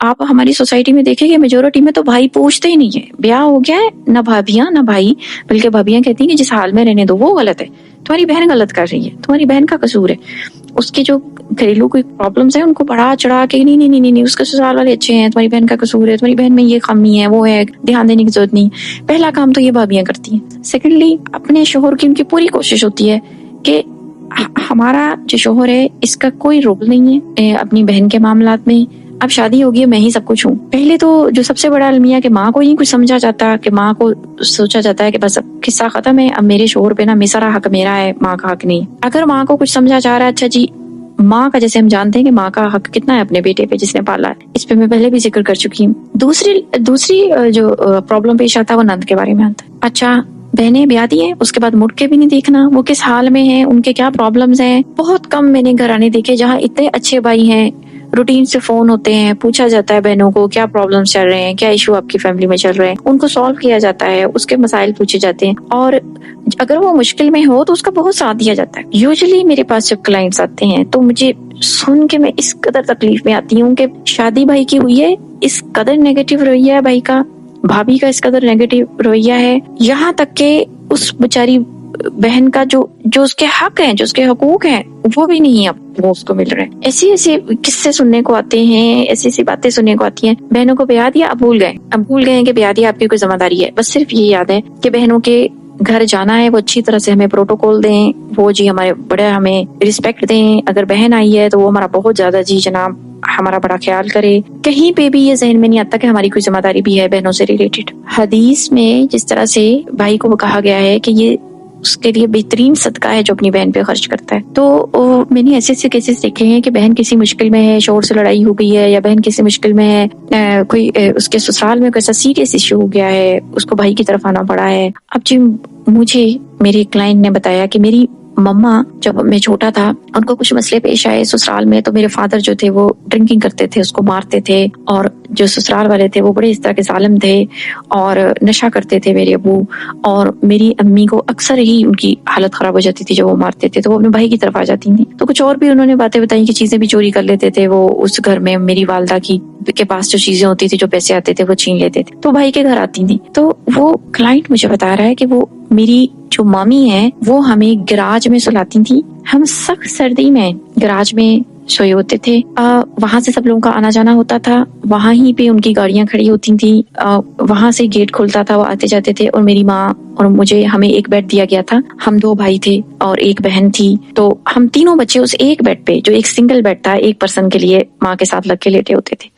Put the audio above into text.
आप हमारी सोसाइटी में देखेंगे मेजोरिटी में तो भाई पूछते ही नहीं है, ब्याह हो गया है ना भाभियां ना भाई, बल्कि भाभियां कहती हैं कि जिस हाल में रहने दो, वो गलत है, तुम्हारी बहन गलत कर रही है, तुम्हारी बहन का कसूर है। उसकी जो घरेलू कोई प्रॉब्लम्स है उनको बढ़ा चढ़ा के नहीं नहीं नहीं नहीं उसके ससुराल वाले अच्छे हैं, तुम्हारी बहन का कसूर है, तुम्हारी बहन में ये खामी है, वो है, ध्यान देने की जरूरत नहीं। पहला काम तो ये भाभियां करती हैं। सेकेंडली, अपने शोहर की उनकी पूरी कोशिश होती है कि हमारा जो शोहर है इसका कोई रोल नहीं है अपनी बहन के मामलात में। अब शादी होगी, मैं ही सब कुछ हूँ। पहले तो जो सबसे बड़ा अलमिया कि माँ को ही कुछ समझा जाता, कि माँ को सोचा जाता है कि बस अब किस्सा खत्म है, अब मेरे शोहर पे ना सारा हक मेरा है, माँ का हक नहीं। अगर माँ को कुछ समझा जा रहा है, अच्छा जी माँ का, जैसे हम जानते हैं कि माँ का हक कितना है अपने बेटे पे जिसने पाला है, इस पे मैं पहले भी जिक्र कर चुकी हूँ। दूसरी जो प्रॉब्लम पेश आता है वो नंद के बारे में आता है। अच्छा, बहनें ब्याह दी है, उसके बाद मुड़ के भी नहीं देखना वो किस हाल में है, उनके क्या प्रॉब्लम्स हैं। बहुत कम मैंने घराने देखे जहाँ इतने अच्छे भाई हैं, रूटीन से फोन होते हैं, पूछा जाता है बहनों को क्या प्रॉब्लम्स चल रहे हैं, क्या इशू आपकी फैमिली में चल रहे हैं, उनको सॉल्व किया जाता है, उसके मसाइल पूछे जाते हैं, और अगर वो मुश्किल में हो तो उसका बहुत साथ दिया जाता है। यूजुअली मेरे पास जब क्लाइंट्स आते हैं तो मुझे सुन के मैं इस कदर तकलीफ में आती हूँ कि शादी भाई की हुई है, इस कदर नेगेटिव रवैया है भाई का, भाभी का इस कदर नेगेटिव रवैया है, यहाँ तक के उस बेचारी बहन का जो उसके हक हैं, जो उसके हकूक हैं, वो भी नहीं अब वो उसको मिल रहे हैं। ऐसी किस्से सुनने को आते हैं, ऐसी बातें सुनने को आती हैं। बहनों को ब्याह दिया, अब भूल गए कि ब्याह दिया आपकी कोई जिम्मेदारी है। बस सिर्फ ये याद है कि बहनों के घर जाना है, वो अच्छी तरह से हमें प्रोटोकॉल दें, वो जी हमारे बड़े हमें रिस्पेक्ट दें, अगर बहन आई है तो वो हमारा बहुत ज्यादा जी जनाब हमारा बड़ा ख्याल करे। कहीं पे भी ये जहन में नहीं आता कि हमारी कोई जिम्मेदारी भी है बहनों से रिलेटेड। हदीस में जिस तरह से भाई को कहा गया है कि ये उसके लिए बेहतरीन सदका है जो अपनी बहन पे खर्च करता है, तो मैंने ऐसे केसेस देखे हैं कि बहन किसी मुश्किल में है, शोहर से लड़ाई हो गई है, या बहन किसी मुश्किल में है, कोई उसके ससुराल में कोई ऐसा सीरियस इश्यू हो गया है, उसको भाई की तरफ आना पड़ा है। अब जी मुझे मेरे क्लाइंट ने बताया कि मेरी मम्मा जब मैं छोटा था उनको कुछ मसले पेश आए ससुराल में, तो मेरे फादर जो थे वो ड्रिंकिंग करते थे, उसको मारते थे, और जो ससुराल वाले थे वो बड़े इस तरह के जालिम थे और नशा करते थे मेरे अबू, और मेरी अम्मी को अक्सर ही उनकी हालत खराब हो जाती थी जब वो मारते थे, तो वो अपने भाई की तरफ आ जाती थी। तो कुछ और भी उन्होंने बातें बताई कि चीजें भी चोरी कर लेते थे वो उस घर में, मेरी वालदा की के पास जो चीजें होती थी, जो पैसे आते थे वो छीन लेते थे, तो भाई के घर आती थी। तो वो क्लाइंट मुझे बता रहा है कि वो मेरी जो मामी है वो हमें गैराज में सुलाती थी, हम सख्त सर्दी में गैराज में सोए होते थे। वहां से सब लोगों का आना जाना होता था, वहां ही पे उनकी गाड़ियां खड़ी होती थी, वहां से गेट खुलता था, वो आते जाते थे, और मेरी माँ और मुझे, हमें एक बेड दिया गया था, हम 2 भाई थे और एक बहन थी, तो हम तीनों बच्चे उस एक बेड पे, जो एक सिंगल बेड था, एक पर्सन के लिए माँ के साथ लग के लेटे होते थे।